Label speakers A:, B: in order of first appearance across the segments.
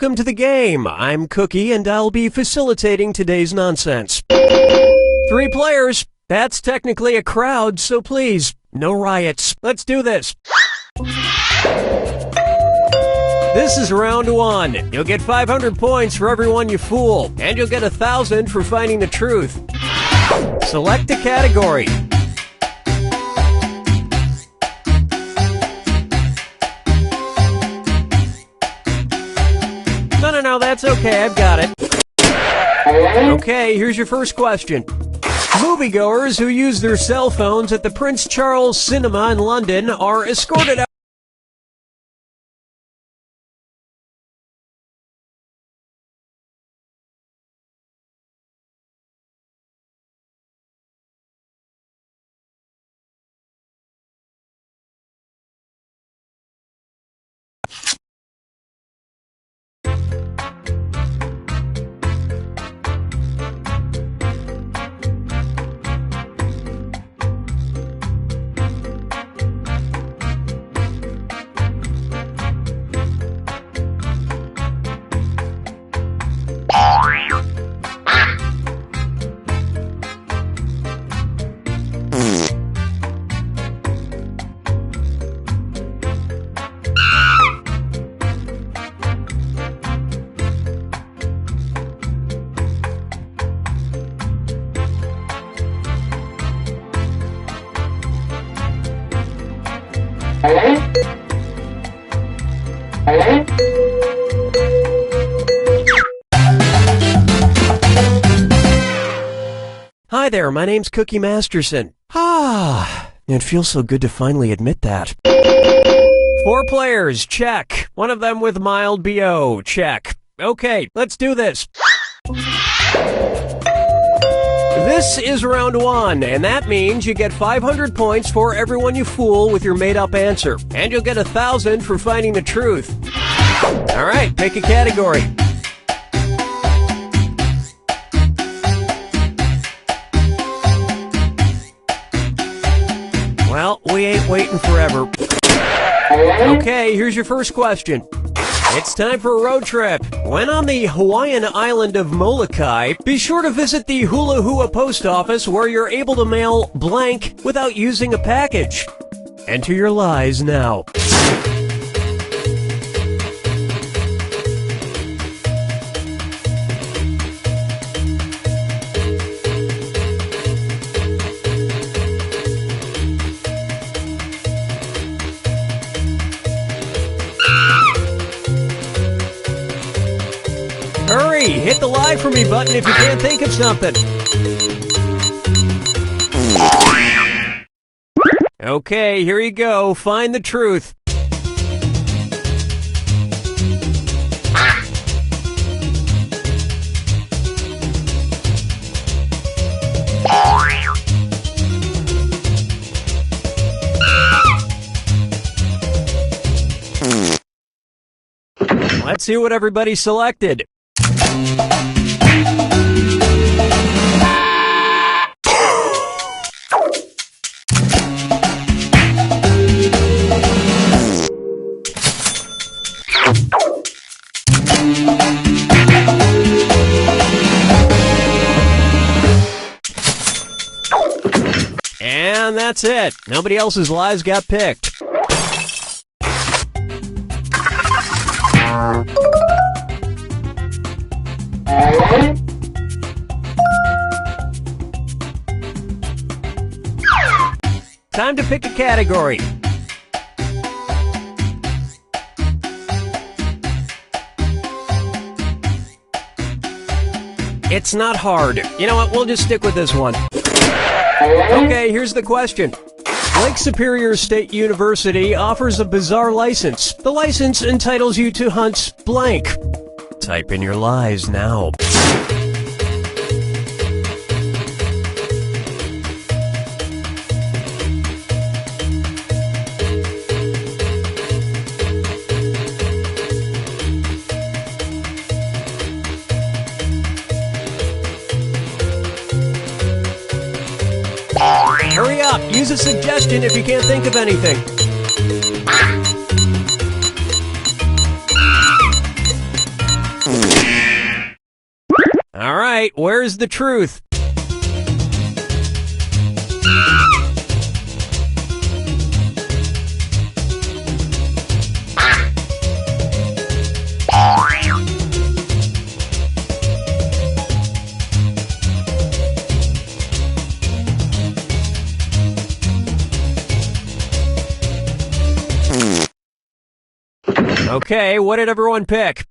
A: welcome to the game. I'm Cookie, and I'll be facilitating today's nonsense. 3 players. That's technically a crowd, so please, no riots. Let's do this. This is round 1. You'll get 500 points for everyone you fool, and you'll get 1,000 for finding the truth. Select a category. No, that's okay, I've got it. Okay, here's your first question. Moviegoers who use their cell phones at the Prince Charles Cinema in London are escorted out. Hi there, my name's Cookie Masterson. It feels so good to finally admit that. 4 players, check. One of them with mild BO, check. Okay, let's do this. This is round 1, and that means you get 500 points for everyone you fool with your made-up answer, and you'll get 1,000 for finding the truth. Alright, pick a category. Well, we ain't waiting forever. Okay, here's your first question. It's time for a road trip. When on the Hawaiian island of Molokai, be sure to visit the Hula Hua post office where you're able to mail blank without using a package. Enter your lies now. Hurry! Hit the lie for me button if you can't think of something. Okay, here you go. Find the truth. Let's see what everybody selected. And that's it. Nobody else's lies got picked. Time to pick a category. It's not hard. You know what? We'll just stick with this one. Okay, here's the question. Lake Superior State University offers a bizarre license. The license entitles you to hunt blank. Type in your lies now. Hurry up! Use a suggestion if you can't think of anything. All right, where's the truth? Okay, what did everyone pick?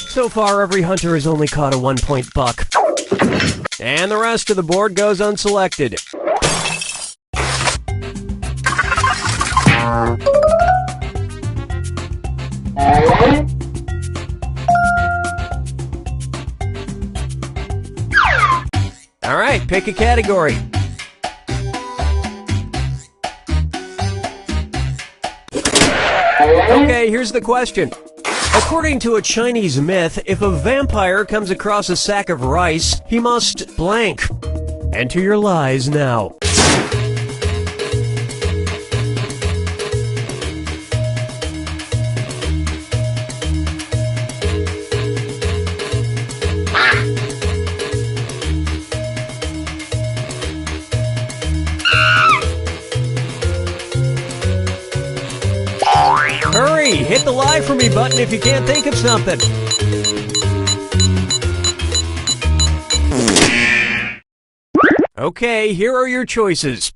A: So far, every hunter has only caught a 1-point buck. And the rest of the board goes unselected. All right, pick a category. Okay, here's the question. According to a Chinese myth, if a vampire comes across a sack of rice, he must blank. Enter your lies now. Hurry! Hit the lie for me button if you can't think of something. Okay, here are your choices.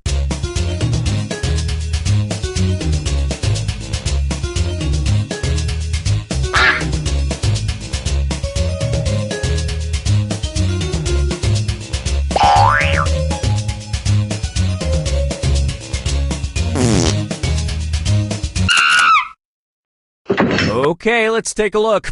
A: Okay, let's take a look.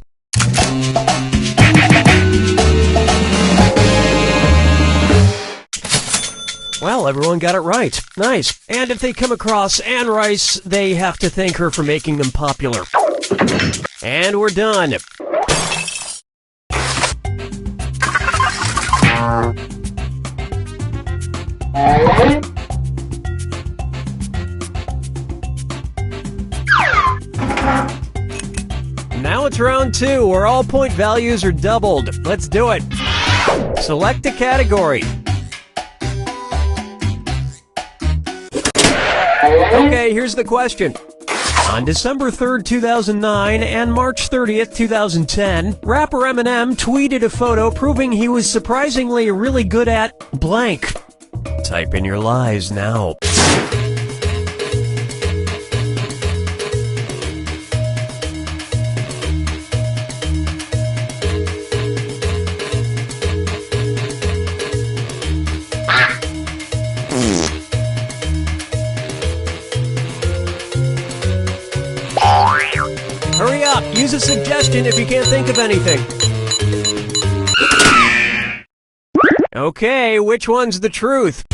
A: Well, everyone got it right. Nice. And if they come across Anne Rice, they have to thank her for making them popular. And we're done. Now it's round 2, where all point values are doubled. Let's do it. Select a category. Okay, here's the question. On December 3rd, 2009 and March 30th, 2010, rapper Eminem tweeted a photo proving he was surprisingly really good at blank. Type in your lies now. Hurry up! Use a suggestion if you can't think of anything. Okay, which one's the truth?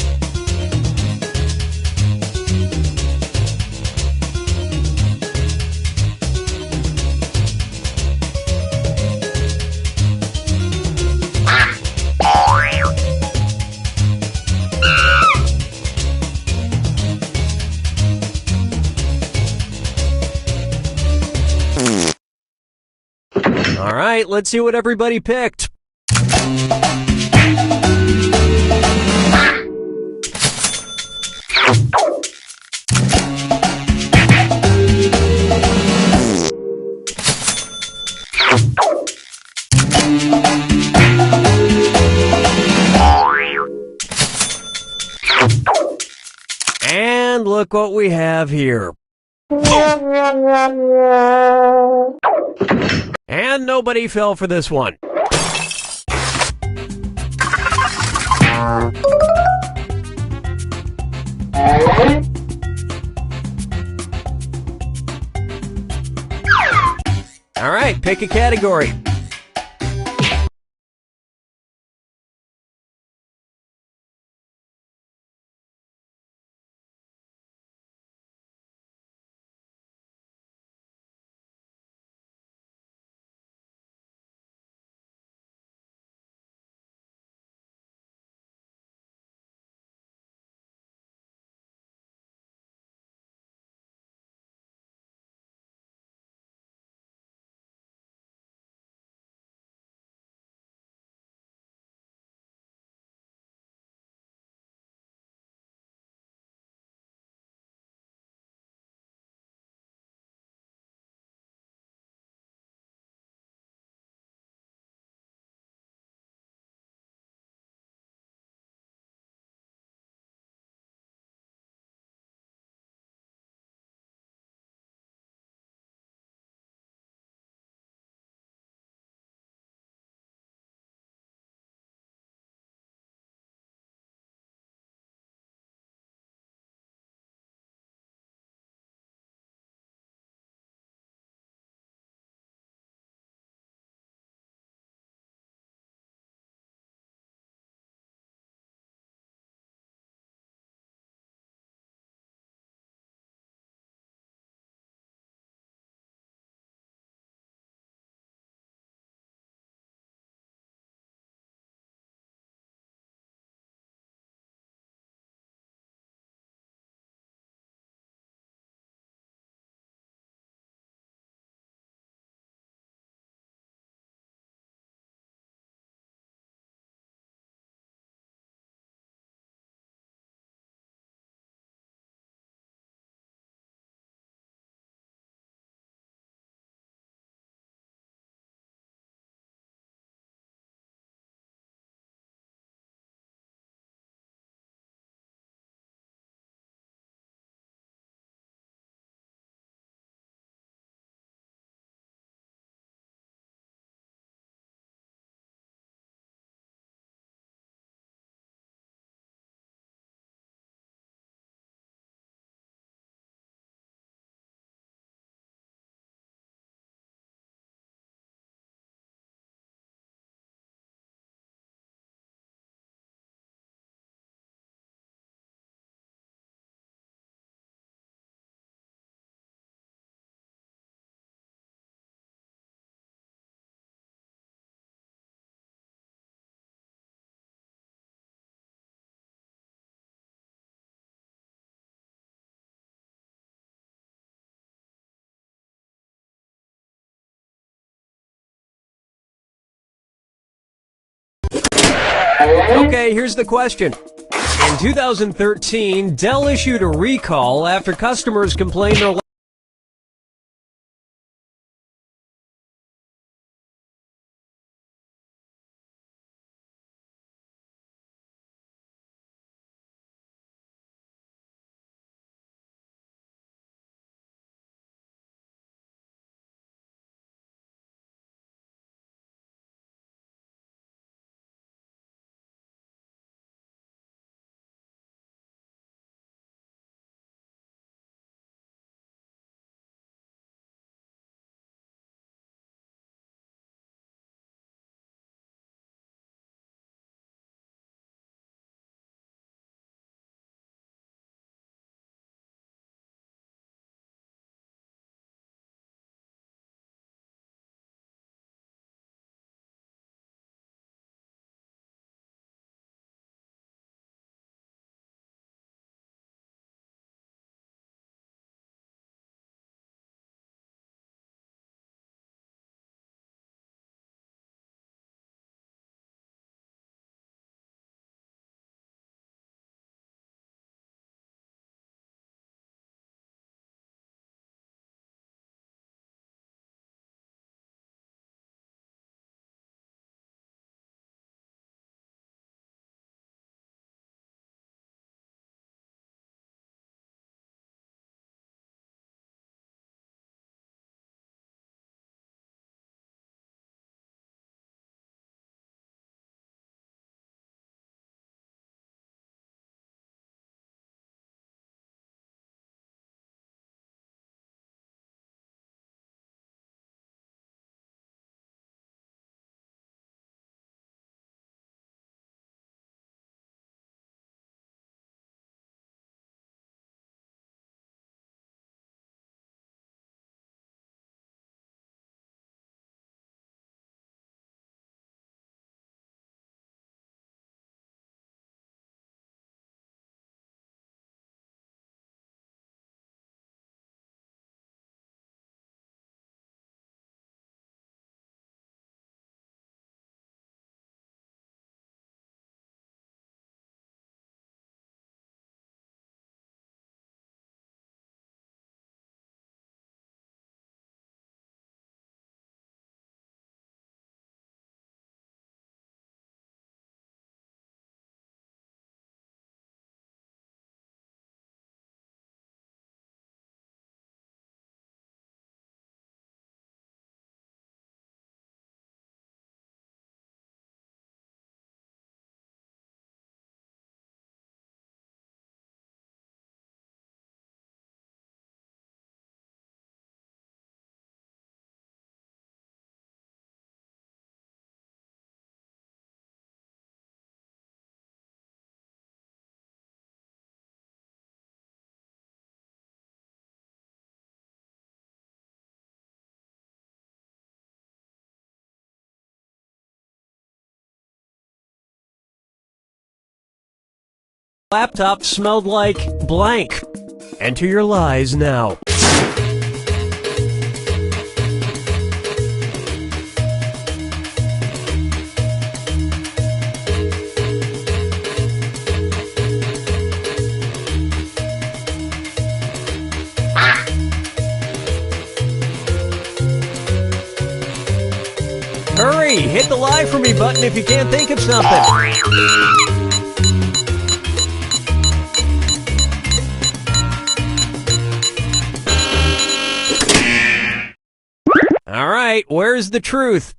A: All right, let's see what everybody picked. And look what we have here. And nobody fell for this one. All right, pick a category. Okay, here's the question. In 2013, Dell issued a recall after customers complained their laptop smelled like blank. Enter your lies now. Hurry, hit the lie for me button if you can't think of something. All right, where's the truth?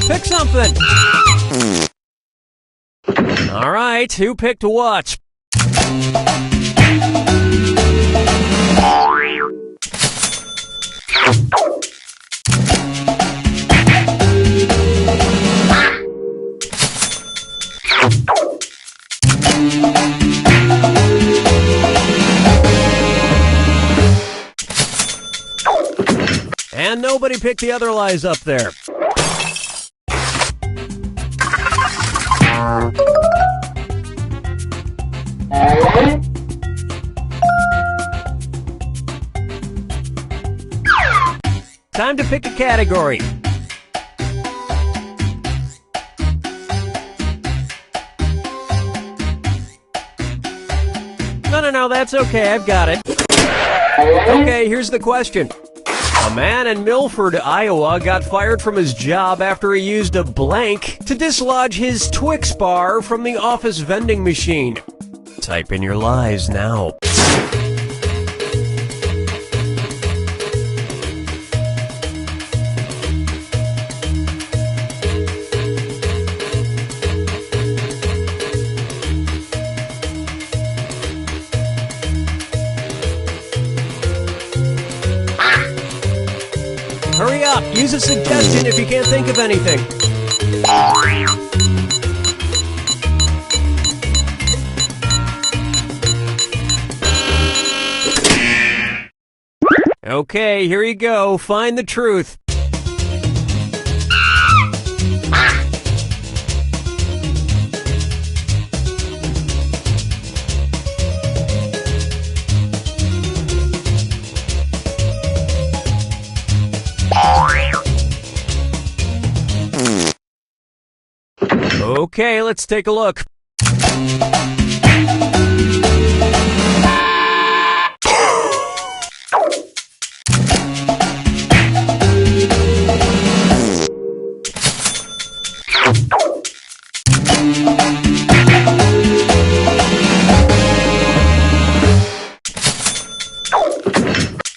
A: Pick something! All right, who picked what? nobody pick the other lies up there. Time to pick a category. No, that's okay, I've got it. Okay, here's the question. A man in Milford, Iowa got fired from his job after he used a blank to dislodge his Twix bar from the office vending machine. Type in your lies now. Hurry up! Use a suggestion if you can't think of anything. Okay, here you go. Find the truth. Okay, let's take a look.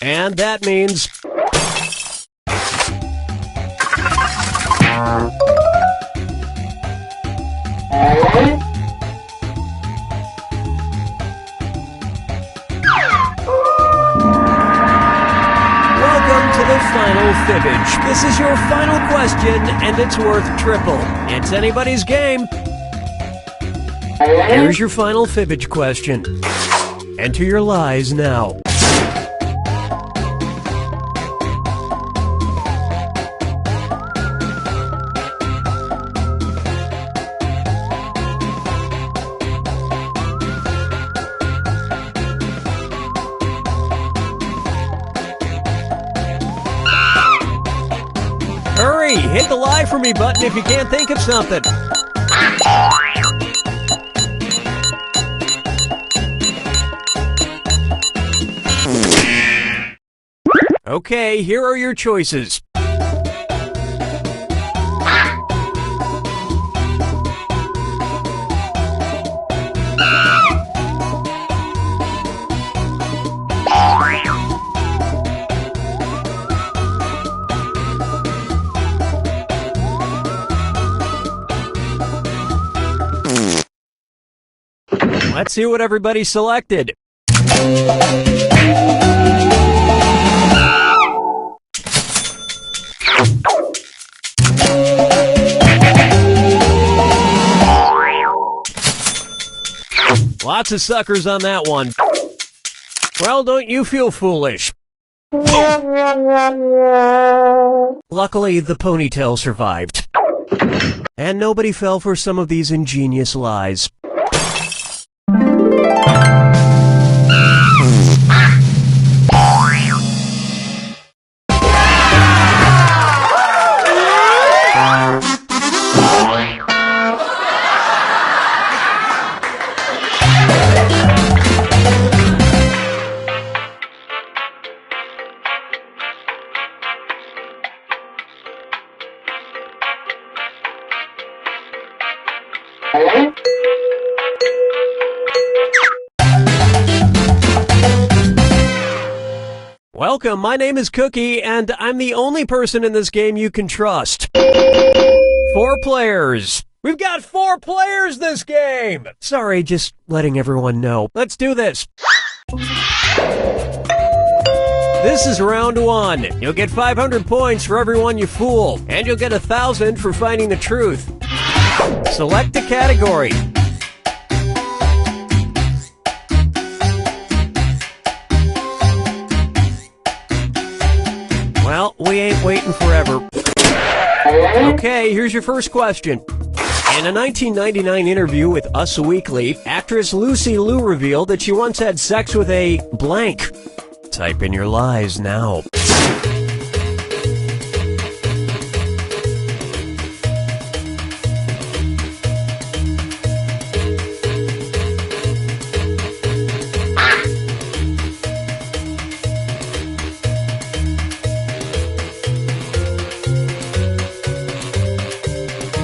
A: And that means... Final fibbage. This is your final question, and it's worth triple. It's anybody's game. Here's your final fibbage question. Enter your lies now. Hurry! Hit the lie for me button if you can't think of something. Okay, here are your choices. Let's see what everybody selected. Lots of suckers on that one. Well, don't you feel foolish. Luckily, the ponytail survived. And nobody fell for some of these ingenious lies. Welcome, my name is Cookie, and I'm the only person in this game you can trust. 4 players. We've got 4 players this game! Sorry, just letting everyone know. Let's do this. This is round 1. You'll get 500 points for everyone you fool, and you'll get 1,000 for finding the truth. Select a category. Well, we ain't waiting forever. Okay, here's your first question. In a 1999 interview with Us Weekly, actress Lucy Liu revealed that she once had sex with a blank. Type in your lies now.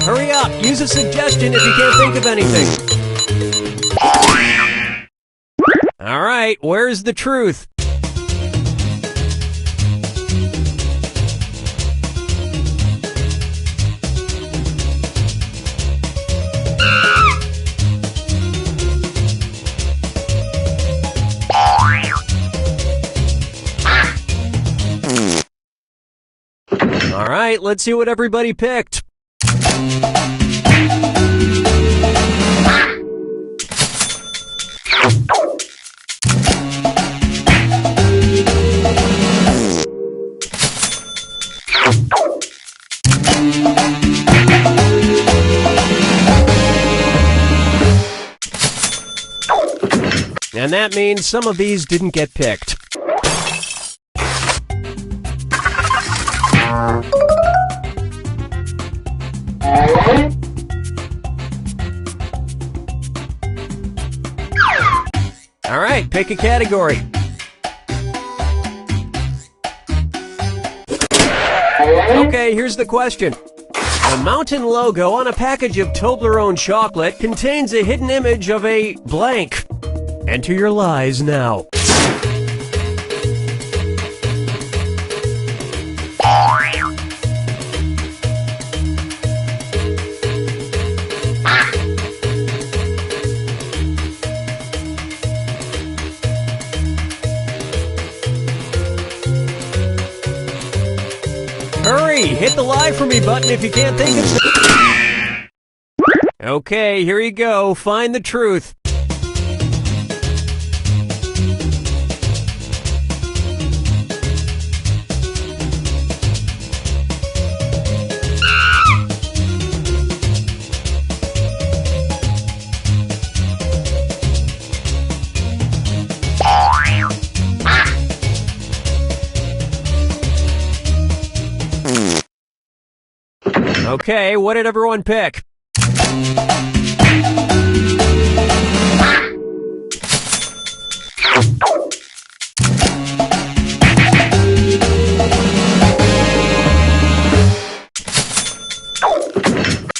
A: Hurry up! Use a suggestion if you can't think of anything. Alright, where's the truth? Alright, let's see what everybody picked. And that means some of these didn't get picked. Alright, pick a category. Okay, here's the question. The mountain logo on a package of Toblerone chocolate contains a hidden image of a blank. Enter your lies now. Hurry! Hit the lie for me button if you can't think of it. Okay, here you go. Find the truth. Okay, what did everyone pick?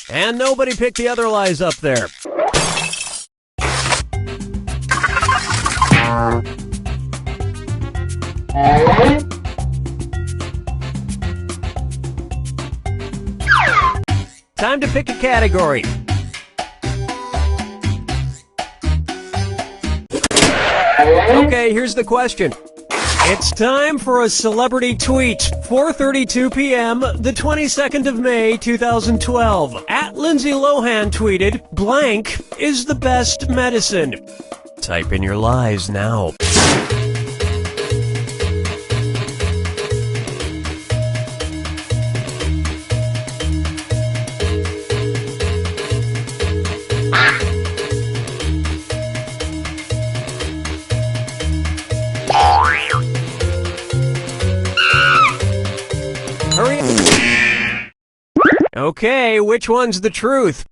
A: And nobody picked the other lies up there. Time to pick a category. Okay, here's the question. It's time for a celebrity tweet. 4:32 p.m., the 22nd of May, 2012. At Lindsay Lohan tweeted, "Blank is the best medicine." Type in your lies now. Hurry up. Okay, which one's the truth?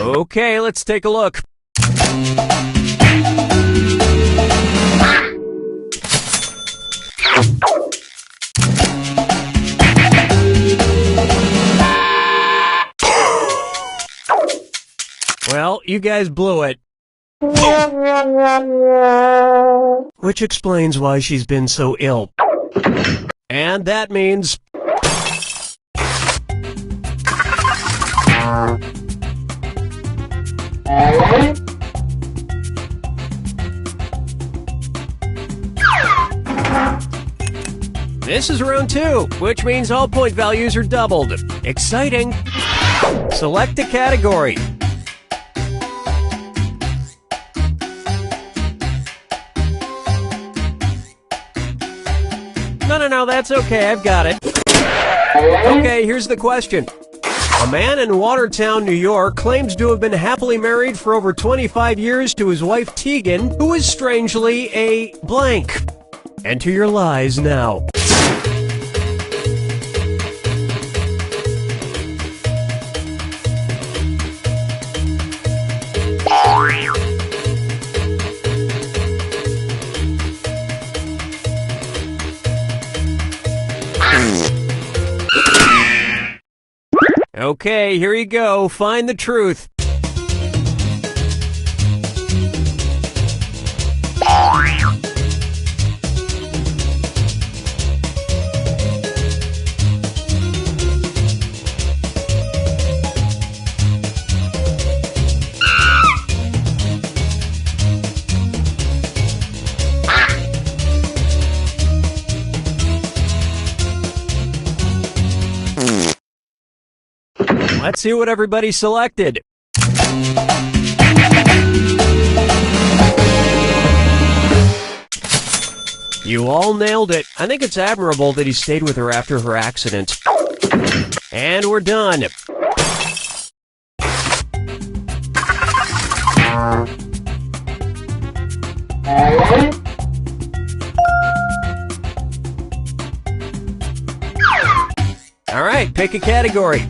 A: Okay, let's take a look. Well, you guys blew it. Which explains why she's been so ill. And that means... This is round 2, which means all point values are doubled. Exciting! Select a category. No, that's okay, I've got it. Okay, here's the question. A man in Watertown, New York, claims to have been happily married for over 25 years to his wife Tegan, who is strangely a blank. Enter your lies now. Okay, here you go. Find the truth. Let's see what everybody selected. You all nailed it. I think it's admirable that he stayed with her after her accident. And we're done. All right, pick a category.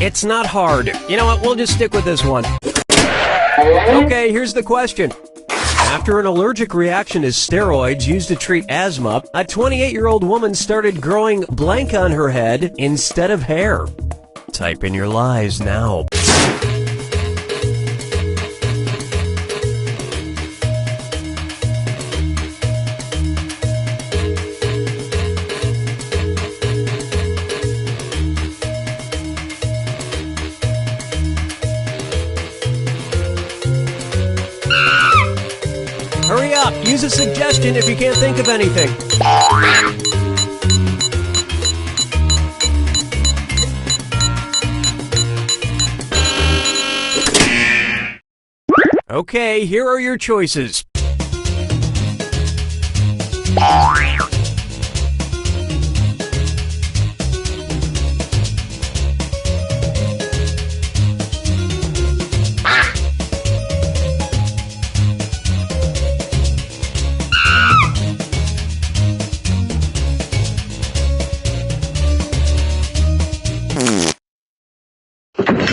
A: It's not hard. You know what? We'll just stick with this one. Okay, here's the question. After an allergic reaction to steroids used to treat asthma, a 28-year-old woman started growing blank on her head instead of hair. Type in your lies now. Hurry up! Use a suggestion if you can't think of anything. Okay, here are your choices.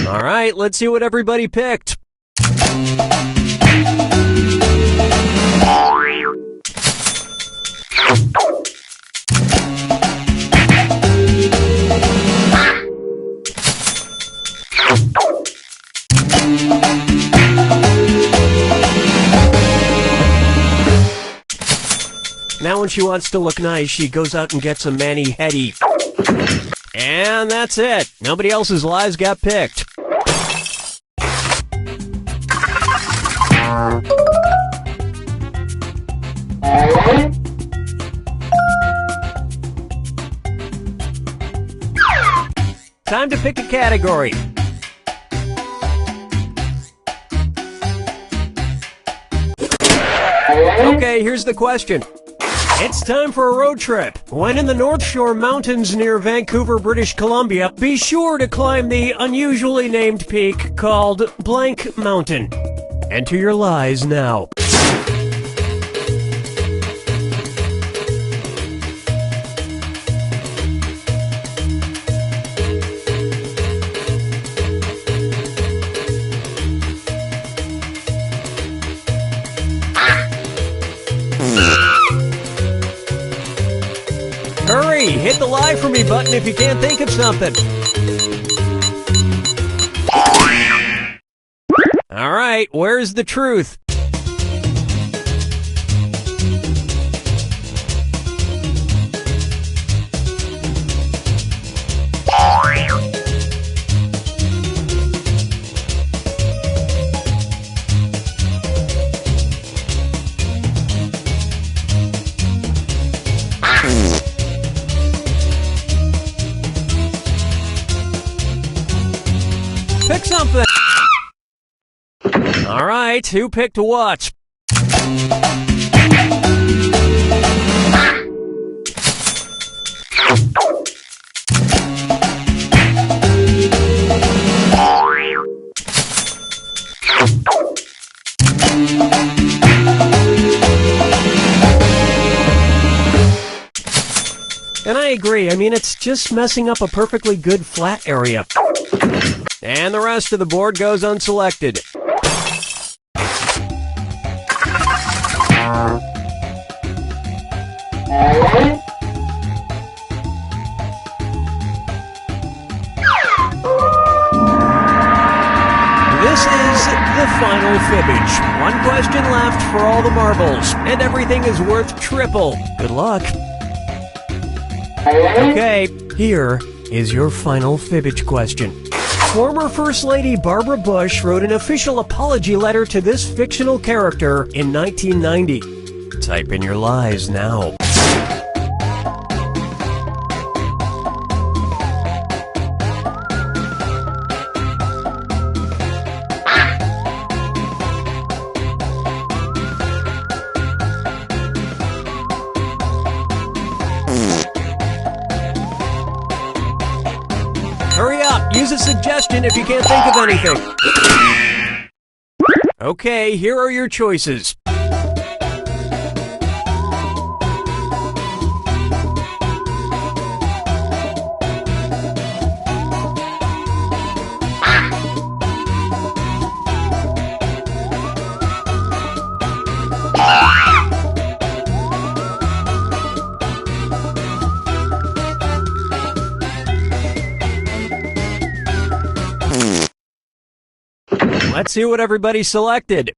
A: All right, let's see what everybody picked. Now when she wants to look nice, she goes out and gets a mani-pedi. And that's it. Nobody else's lies got picked. Time to pick a category. Okay, here's the question. It's time for a road trip. When in the North Shore Mountains near Vancouver, British Columbia, be sure to climb the unusually named peak called Blank Mountain. Enter your lies now. Hurry! Hit the lie for me button if you can't think of something. All right, where's the truth? Pick something! Alright, who picked what? And I agree, I mean, it's just messing up a perfectly good flat area. And the rest of the board goes unselected. This is the final fibbage. One question left for all the marbles, and everything is worth triple. Good luck. Okay, here is your final fibbage question. Former First Lady Barbara Bush wrote an official apology letter to this fictional character in 1990. Type in your lies now. Hurry up! Use a suggestion if you can't think of anything. Okay, here are your choices. Let's see what everybody selected.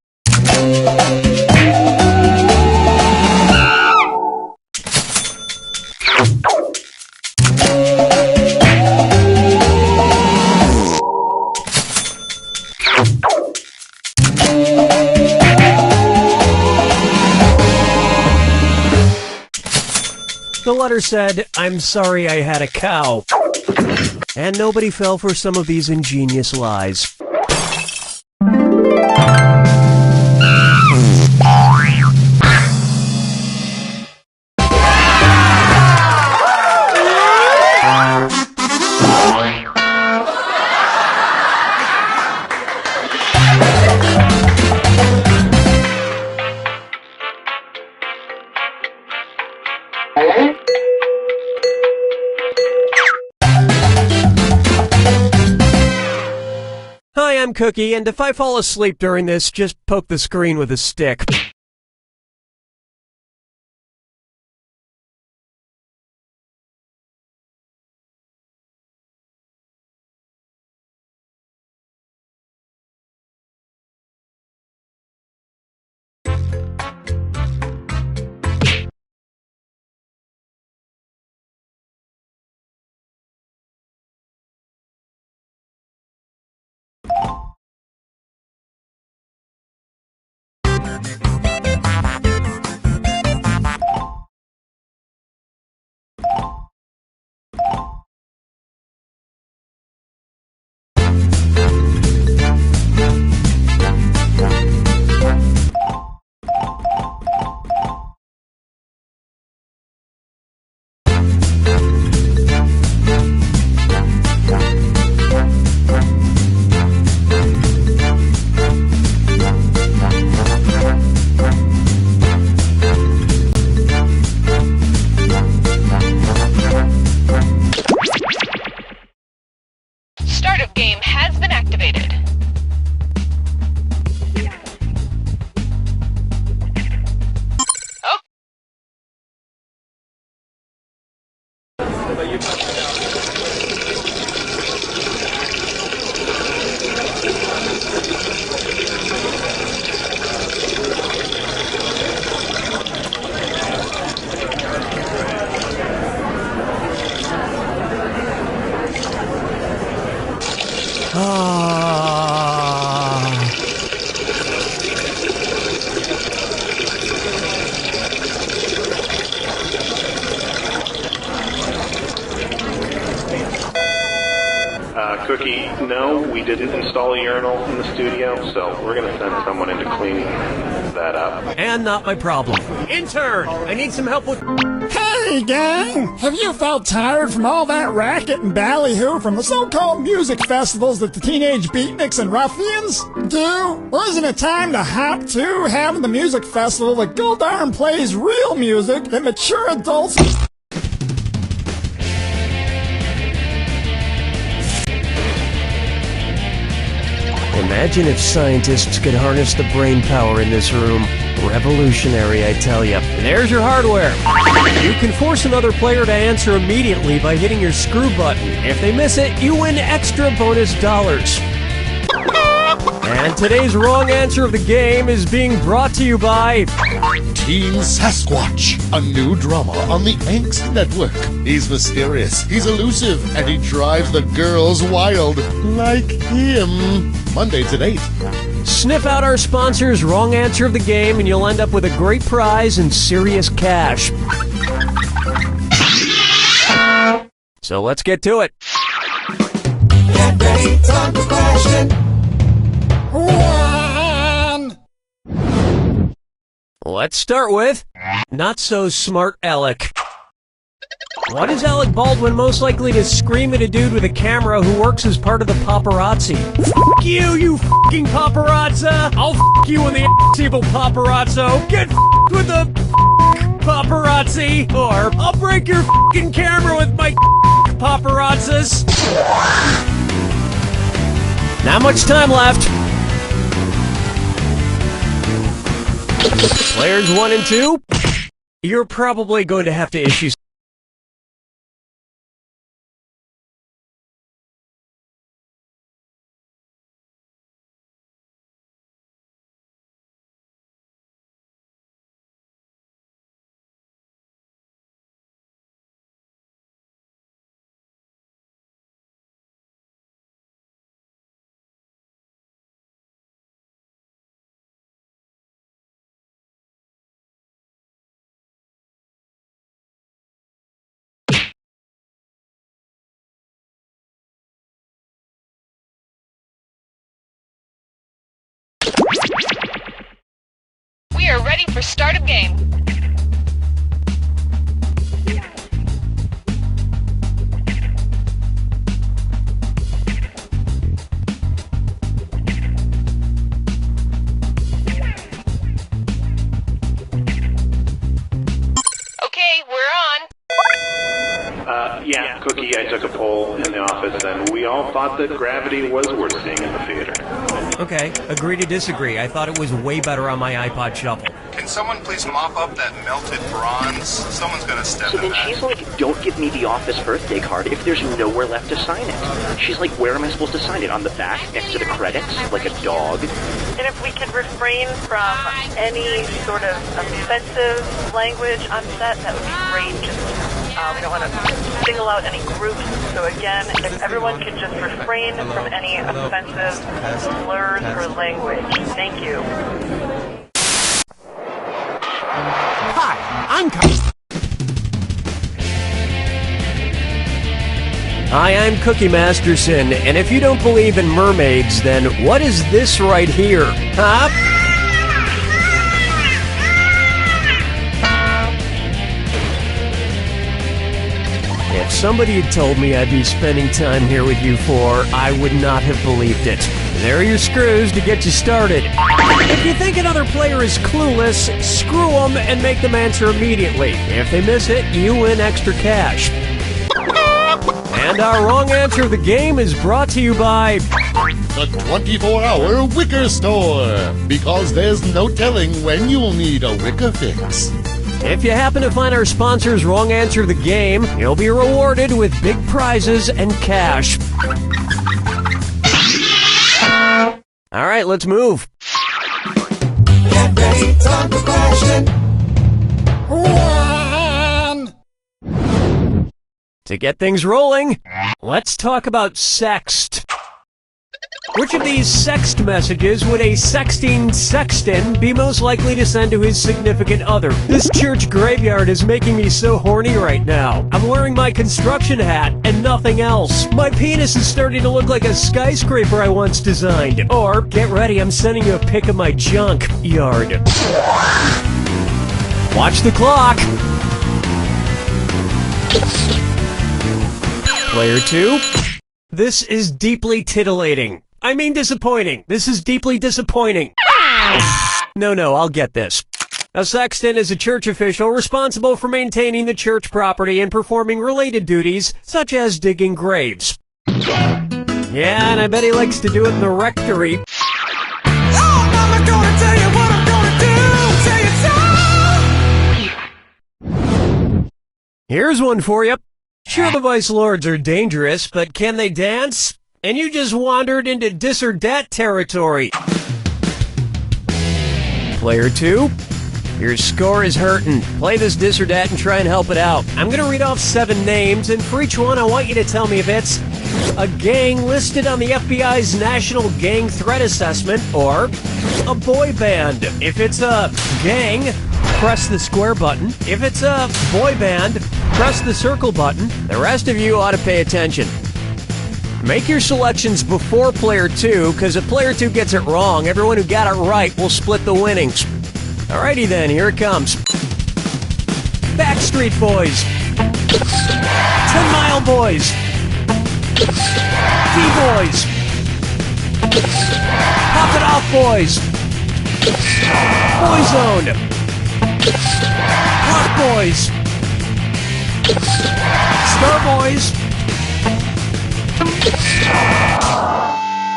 A: The letter said, "I'm sorry I had a cow." And nobody fell for some of these ingenious lies. Hi, I'm Cookie, and if I fall asleep during this, just poke the screen with a stick.
B: Startup game has been activated. Oh.
C: Cookie, no, we didn't install a urinal in the studio, so we're going to send someone in to clean that up.
A: And not my problem. Intern, I need some help with...
D: Hey, gang! Have you felt tired from all that racket and ballyhoo from the so-called music festivals that the teenage beatniks and ruffians do? Well, isn't it time to hop to having the music festival that Goldarn plays real music that mature adults...
A: Imagine if scientists could harness the brain power in this room. Revolutionary, I tell you. There's your hardware. You can force another player to answer immediately by hitting your screw button. If they miss it, you win extra bonus dollars. And today's wrong answer of the game is being brought to you by...
E: Teen Sasquatch, a new drama on the Angst Network. He's mysterious, he's elusive, and he drives the girls wild. Like him. Mondays at 8.
A: Sniff out our sponsor's wrong answer of the game and you'll end up with a great prize and serious cash. So let's get to it.
D: Get ready, time for question. 1.
A: Let's start with Not So Smart Alec. What is Alec Baldwin most likely to scream at a dude with a camera who works as part of the paparazzi? F*** you, you f***ing paparazza! I'll f*** you in the ass, evil paparazzo! Get f***ed with the paparazzi! Or, I'll break your f***ing camera with my paparazzas! Not much time left. Players 1 and 2, you're probably going to have to issue...
B: We are ready for start of game. Okay, we're on.
C: Yeah, Cookie, I took a poll in the office, and we all thought that Gravity was worth seeing in the theater.
A: Okay, agree to disagree. I thought it was way better on my iPod Shuffle.
F: Can someone please mop up that melted bronze? Someone's gonna step
G: So
F: in
G: then
F: that.
G: she's like, don't give me the office birthday card if there's nowhere left to sign it. She's like, where am I supposed to sign it? On the back, next to the credits? Like a dog?
H: And if we could refrain from any sort of offensive language on set, that would be great. Just, we don't want to single out any groups. So again, if everyone could just refrain from any offensive slurs or language. Thank you.
A: Hi, I'm Hi, I'm Cookie Masterson, and if you don't believe in mermaids, then what is this right here? Huh? If somebody had told me I'd be spending time here with you four, I would not have believed it. There are your screws to get you started. If you think another player is clueless, screw them and make them answer immediately. If they miss it, you win extra cash. And our wrong answer of the game is brought to you by...
E: The 24-hour Wicker Store. Because there's no telling when you'll need a wicker fix.
A: If you happen to find our sponsor's wrong answer of the game, you'll be rewarded with big prizes and cash. All right, let's move.
D: Get ready, time for question. 1.
A: To get things rolling, let's talk about sext. Which of these sext messages would a sexting sexton be most likely to send to his significant other? This church graveyard is making me so horny right now. I'm wearing my construction hat and nothing else. My penis is starting to look like a skyscraper I once designed. Or, get ready, I'm sending you a pic of my junk yard. Watch the clock. Player 2. This is deeply titillating. I mean disappointing. This is deeply disappointing. No, I'll get this. A sexton is a church official responsible for maintaining the church property and performing related duties, such as digging graves. Yeah, and I bet he likes to do it in the rectory.
I: Oh, Mama, gonna tell you what I'm gonna do. Tell you so.
A: Here's one for you. Sure, the Vice Lords are dangerous, but can they dance? And you just wandered into dis or dat territory. Player 2, your score is hurting. Play this dis or dat and try and help it out. I'm gonna read off 7 names, and for each one I want you to tell me if it's a gang listed on the FBI's National Gang Threat Assessment, or a boy band. If it's a gang, press the square button. If it's a boy band, press the circle button. The rest of you ought to pay attention. Make your selections before Player 2, because if Player 2 gets it wrong, everyone who got it right will split the winnings. Alrighty then, here it comes. Backstreet Boys. 10 Mile Boys. D-Boys. Pop It Off Boys. Boyzone. Rock Boys. Star Boys.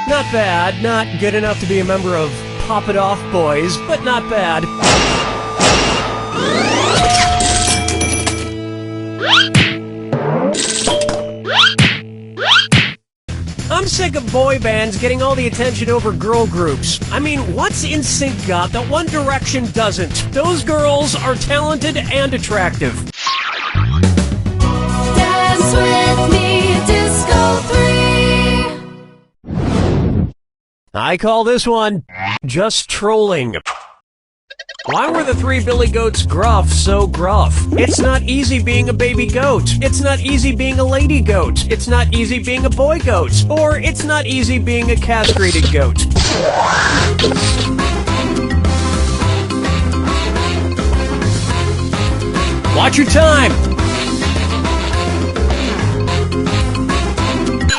A: Not bad, not good enough to be a member of Pop It Off Boys, but not bad. I'm sick of boy bands getting all the attention over girl groups. I mean, what's NSYNC got that One Direction doesn't? Those girls are talented and attractive.
I: Dance with me, Disco 3.
A: I call this one just trolling. Why were the 3 billy goats gruff so gruff? It's not easy being a baby goat. It's not easy being a lady goat. It's not easy being a boy goat. Or it's not easy being a castrated goat. Watch your time!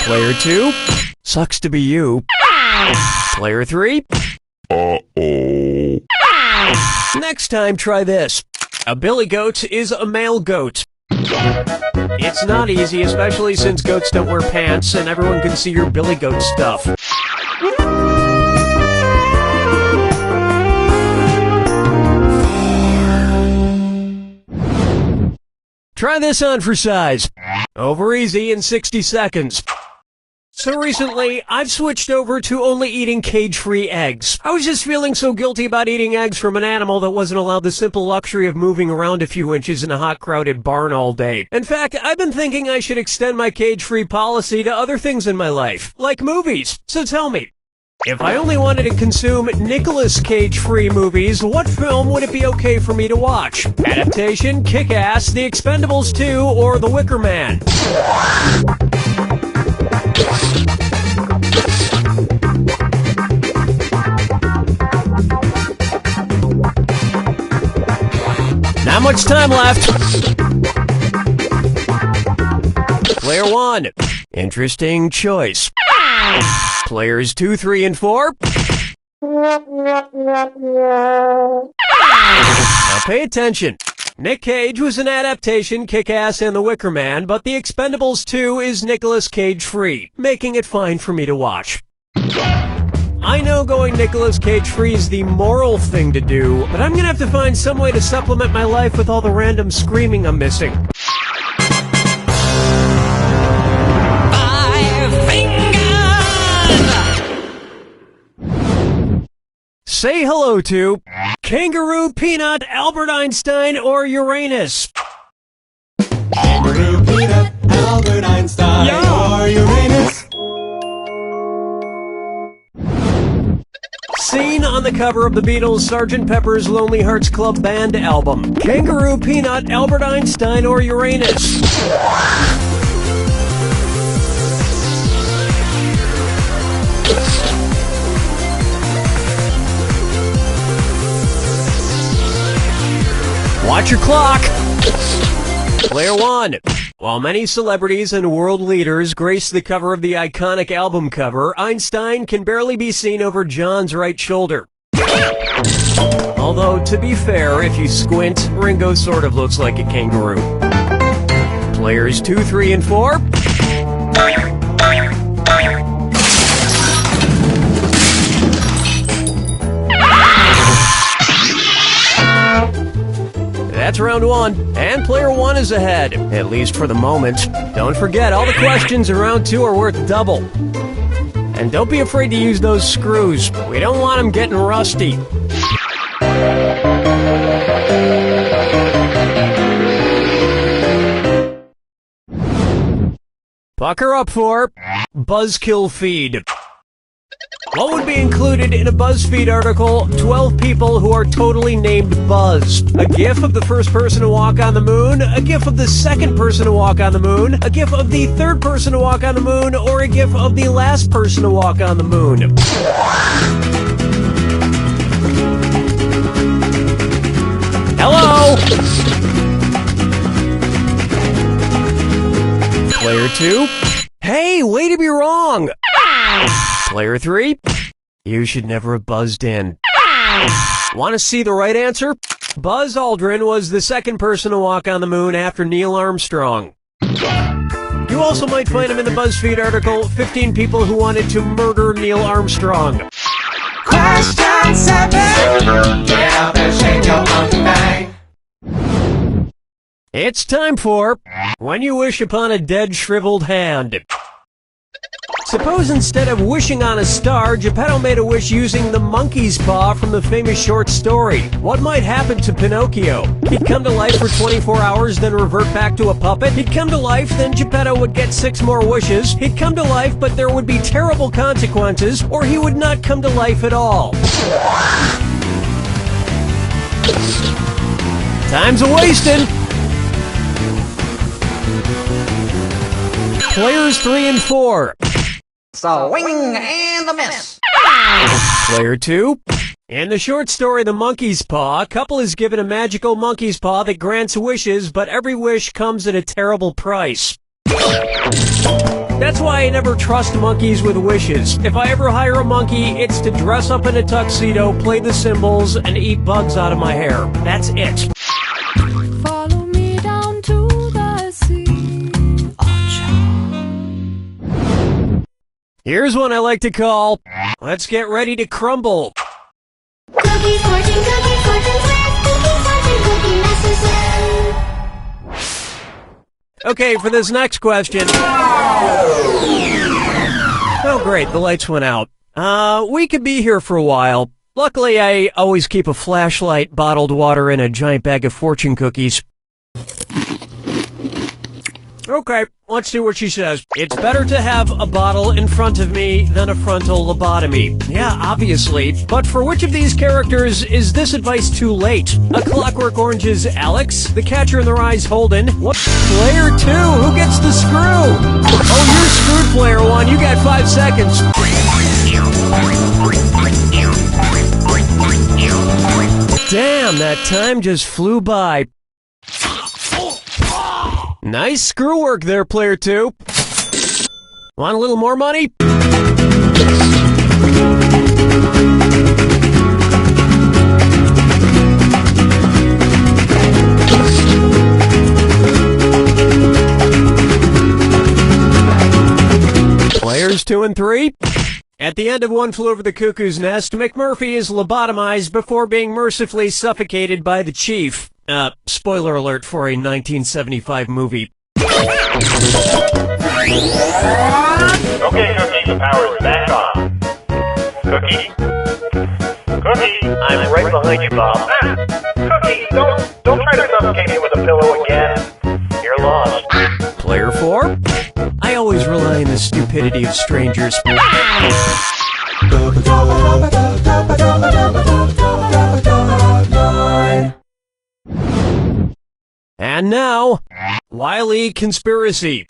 A: Player 2, sucks to be you. Player 3, uh-oh. Next time, try this. A billy goat is a male goat. It's not easy, especially since goats don't wear pants and everyone can see your billy goat stuff. Try this on for size. Over easy in 60 seconds. So recently, I've switched over to only eating cage-free eggs. I was just feeling so guilty about eating eggs from an animal that wasn't allowed the simple luxury of moving around a few inches in a hot, crowded barn all day. In fact, I've been thinking I should extend my cage-free policy to other things in my life, like movies. So tell me, if I only wanted to consume Nicolas Cage-free movies, what film would it be okay for me to watch? Adaptation, Kick-Ass, The Expendables 2, or The Wicker Man? Not much time left. Player 1, interesting choice. Players 2, 3, and 4. Now pay attention. Nick Cage was an adaptation, Kick-Ass and The Wicker Man, but The Expendables 2 is Nicolas Cage-free, making it fine for me to watch. I know going Nicolas Cage-free is the moral thing to do, but I'm gonna have to find some way to supplement my life with all the random screaming I'm missing.
I: 5 fingers!
A: Say hello to Kangaroo, Peanut, Albert Einstein, or Uranus.
J: Kangaroo, Peanut, Albert Einstein, or Uranus.
A: Seen on the cover of the Beatles' Sgt. Pepper's Lonely Hearts Club Band album. Kangaroo, Peanut, Albert Einstein, or Uranus? Watch your clock! Player 1. While many celebrities and world leaders grace the cover of the iconic album cover, Einstein can barely be seen over John's right shoulder. Although, to be fair, if you squint, Ringo sort of looks like a kangaroo. Players 2, 3, and 4. That's round 1, and player 1 is ahead, at least for the moment. Don't forget, all the questions in round 2 are worth double. And don't be afraid to use those screws. We don't want them getting rusty. Pucker up for Buzzkill Feed. What would be included in a BuzzFeed article, 12 people who are totally named Buzz? A gif of the first person to walk on the moon, a gif of the second person to walk on the moon, a gif of the third person to walk on the moon, or a gif of the last person to walk on the moon? Hello? Player 2. Hey, way to be wrong! Player 3. You should never have buzzed in. Want to see the right answer? Buzz Aldrin was the second person to walk on the moon after Neil Armstrong. You also might find him in the BuzzFeed article, 15 people who wanted to murder Neil Armstrong.
I: Question 7. Get up and shake your monkey bang.
A: It's time for When You Wish Upon a Dead Shriveled Hand. Suppose instead of wishing on a star, Geppetto made a wish using the monkey's paw from the famous short story. What might happen to Pinocchio? He'd come to life for 24 hours, then revert back to a puppet. He'd come to life, then Geppetto would get 6 more wishes. He'd come to life, but there would be terrible consequences, or he would not come to life at all. Time's a-wasting. Players 3 and 4.
I: Swing and a miss.
A: Player 2. In the short story The Monkey's Paw, a couple is given a magical monkey's paw that grants wishes, but every wish comes at a terrible price. That's why I never trust monkeys with wishes. If I ever hire a monkey, it's to dress up in a tuxedo, play the cymbals, and eat bugs out of my hair. That's it.
I: Follow me down to the sea.
A: Here's one I like to call, Let's Get Ready to Crumble.
I: Cookie fortune set. Cookie fortune, cookie master set.
A: Okay, for this next question. Oh great, the lights went out. We could be here for a while. Luckily, I always keep a flashlight, bottled water, and a giant bag of fortune cookies. Okay, let's see what she says. It's better to have a bottle in front of me than a frontal lobotomy. Yeah, obviously. But for which of these characters is this advice too late? A Clockwork Orange's Alex? The Catcher in the Rye's Holden? What? Player 2? Who gets the screw? Oh, you're screwed, Player 1. You got 5 seconds. Damn, that time just flew by. Nice screw work there, Player 2. Want a little more money? Players 2 and 3. At the end of One Flew Over the Cuckoo's Nest, McMurphy is lobotomized before being mercifully suffocated by the chief. Spoiler alert for a 1975 movie.
C: Okay, Cookie, the power is back on. Cookie? Cookie?
A: I'm right behind you, Bob.
C: Cookie, don't try to suffocate me with a pillow again. You're lost.
A: Player 4. I always rely on the stupidity of strangers. And now, Wile E. Conspiracy.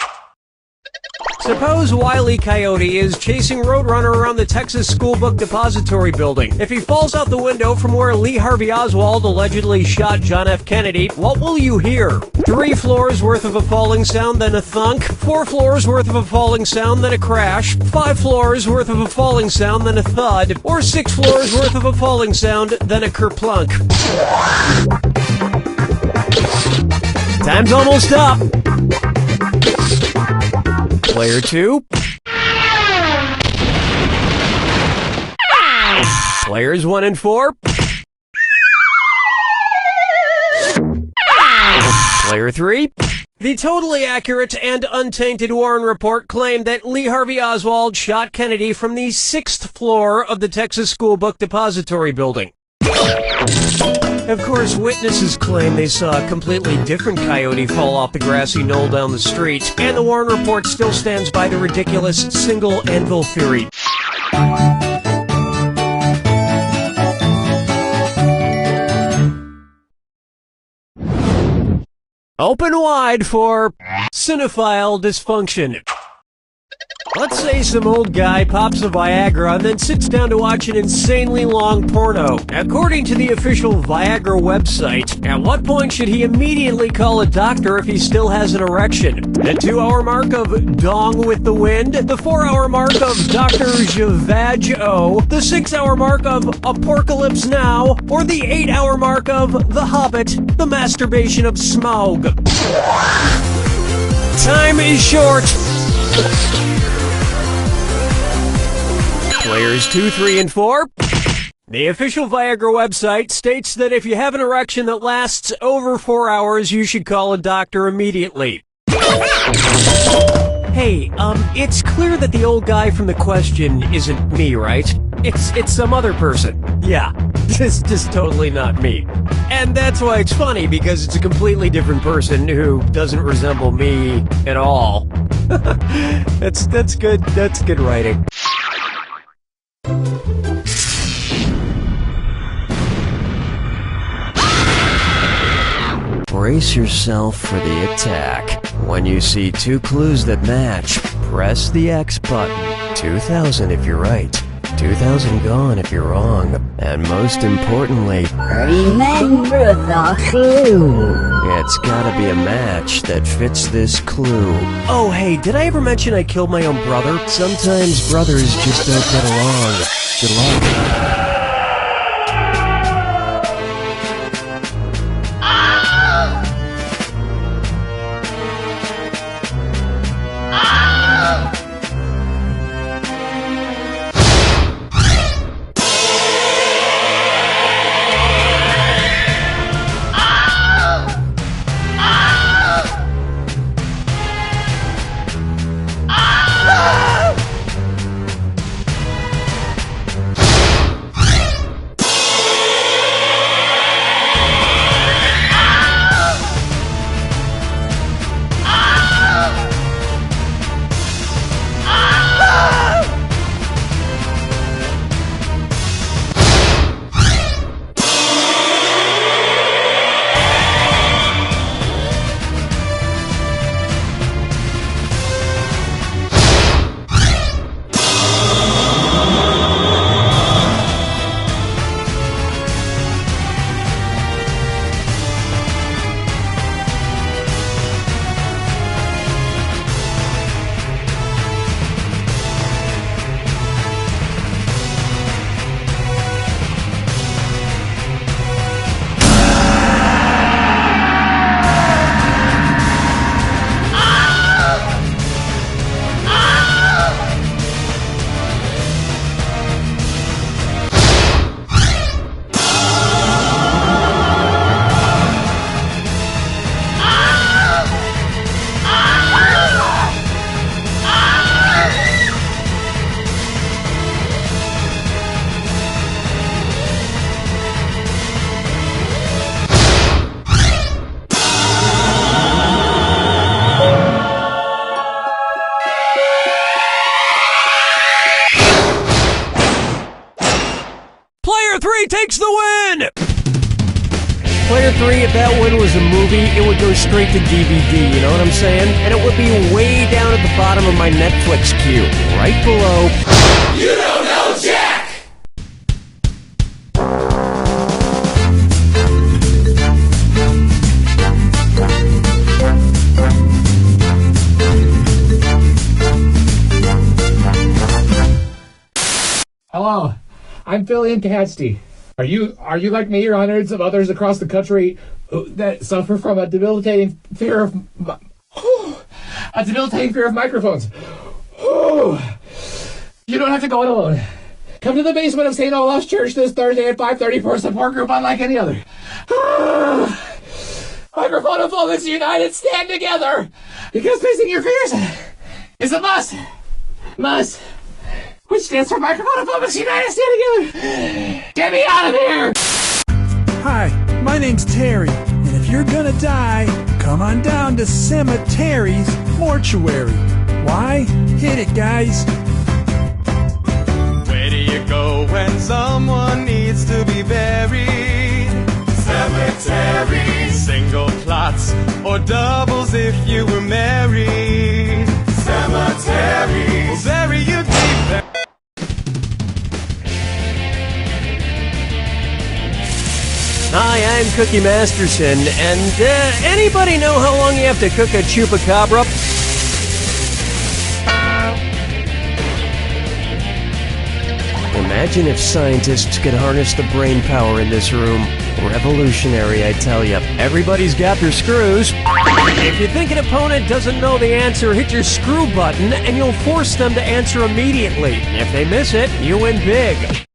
A: Suppose Wile E. Coyote is chasing Roadrunner around the Texas Schoolbook Depository building. If he falls out the window from where Lee Harvey Oswald allegedly shot John F. Kennedy, what will you hear? 3 floors worth of a falling sound, then a thunk. 4 floors worth of a falling sound, then a crash. 5 floors worth of a falling sound, then a thud. Or 6 floors worth of a falling sound, then a kerplunk. Time's almost up. Player 2. Players 1 and 4. Player 3. The totally accurate and untainted Warren Report claimed that Lee Harvey Oswald shot Kennedy from the 6th floor of the Texas Schoolbook Depository building. Of course, witnesses claim they saw a completely different coyote fall off the grassy knoll down the street, and the Warren Report still stands by the ridiculous single anvil theory. Open wide for cinephile dysfunction. Let's say some old guy pops a Viagra and then sits down to watch an insanely long porno. According to the official Viagra website, at what point should he immediately call a doctor if he still has an erection? The 2-hour mark of Dong with the Wind? The 4-hour mark of Dr. Javage-O? The 6-hour mark of Apocalypse Now? Or the 8-hour mark of The Hobbit, the masturbation of Smaug? Time is short. Players 2, 3, and 4. The official Viagra website states that if you have an erection that lasts over 4 hours, you should call a doctor immediately. Hey, it's clear that the old guy from the question isn't me, right? It's some other person. Yeah, it's just totally not me. And that's why it's funny, because it's a completely different person who doesn't resemble me at all. That's good. That's good writing. Brace yourself for the attack. When you see 2 clues that match, press the X button. 2,000 if you're right, 2,000 gone if you're wrong, and most importantly,
J: remember the clue.
A: It's gotta be a match that fits this clue. Oh hey, did I ever mention I killed my own brother? Sometimes brothers just don't get along. Good luck. Player 3 takes the win! Player 3, if that one was a movie, it would go straight to DVD, you know what I'm saying? And it would be way down at the bottom of my Netflix queue, right below... You don't know Jack!
K: Hello, I'm Philly and Catsty. Are you like me or hundreds of others across the country that suffer from a debilitating fear of microphones? You don't have to go it alone. Come to the basement of St. Olaf's Church this Thursday at 5:30 for a support group unlike any other. Microphonophobics United, stand together! Because facing your fears is a must. Must. Which stands for Microphonophobics United, stand together! Get me out of here!
L: Hi, my name's Terry, and if you're gonna die, come on down to Cemetery's Mortuary. Why? Hit it, guys.
M: Where do you go when someone needs to be buried? Cemetery. Single plots or doubles if you were married. Cemetery. We'll bury you deep there.
A: Hi, I'm Cookie Masterson, and anybody know how long you have to cook a chupacabra? Imagine if scientists could harness the brain power in this room. Revolutionary, I tell you. Everybody's got their screws. If you think an opponent doesn't know the answer, hit your screw button, and you'll force them to answer immediately. If they miss it, you win big.